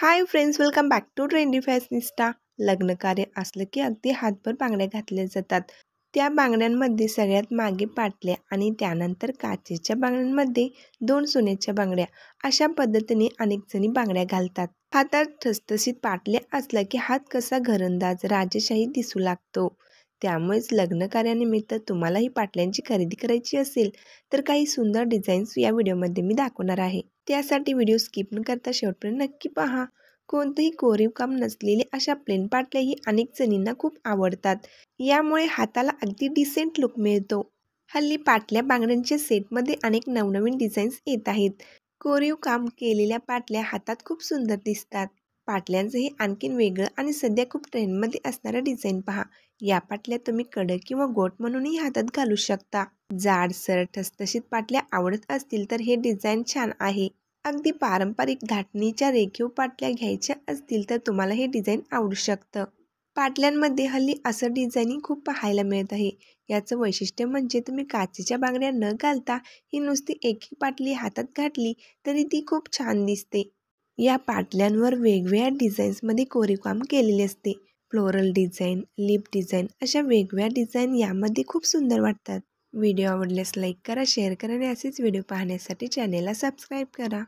High friends, welcome back to trendy fashionista. लग्न कार्य असलं की अगदी हातभर बांगड्या घातल्या जातात. त्या बांगड्यांमध्ये सगळ्यात मागे पाटल्या आणि त्यानंतर काचेच्या बांगड्यांमध्ये 2 सोन्याच्या बांगड्या, अशा पद्धतीने अनेक जणी बांगड्या घालतात. हातात ठसठशीत पाटल्या असल्या की हात कसा घरंदाज राजेशाही दिसू लागतो. त्यामुळेच लग्न कार्यानिमित्त तुम्हालाही पाटल्यांची खरेदी करायची असेल तर काही सुंदर डिझाईन्स या व्हिडिओमध्ये मी दाखवणार आहे. त्यासाठी व्हिडिओ स्किप न करता शेवटपर्यंत नक्की पहा. कोणतंही कोरीव काम नसलेले अशा प्लेन पाटल्याही अनेक जणींना खूप आवडतात. यामुळे हाताला अगदी डिसेंट लुक मिळतो. हल्ली पाटल्या बांगड्यांच्या सेटमध्ये अनेक नवनवीन डिझाईन्स येत आहेत. कोरीव काम केलेल्या पाटल्या हातात खूप सुंदर दिसतात. पाटल्यांचं हे आणखीन वेगळं आणि सध्या खूप ट्रेंडमध्ये असणारं डिझाईन पहा. या पाटल्या तुम्ही कडक किंवा गोट म्हणूनही हातात घालू शकता. जाडसर ठसठशीत पाटल्या आवडत असतील तर हे डिझाईन छान आहे. अगदी पारंपरिक धाटणीच्या रेखीव पाटल्या घ्यायच्या असतील तर तुम्हाला हे डिझाईन आवडू शकतं. पाटल्यांमध्ये हल्ली असं डिझाईनिंग खूप पाहायला मिळत आहे. याचं वैशिष्ट्य म्हणजे तुम्ही काचेच्या बांगड्या न घालता ही नुसती एक पाटली हातात घातली तरी ती खूप छान दिसते. या पाटल्यांवर वेगवेगळ्या डिझाईन्समध्ये कोरीव काम केलेले असते. फ्लोरल डिझाईन, लिप डिझाईन अशा वेगवेगळ्या डिझाईन यामध्ये खूप सुंदर वाटतात. व्हिडिओ आवडल्यास लाईक करा, शेअर करा आणि असेच व्हिडिओ पाहण्यासाठी चॅनेलला सबस्क्राईब करा.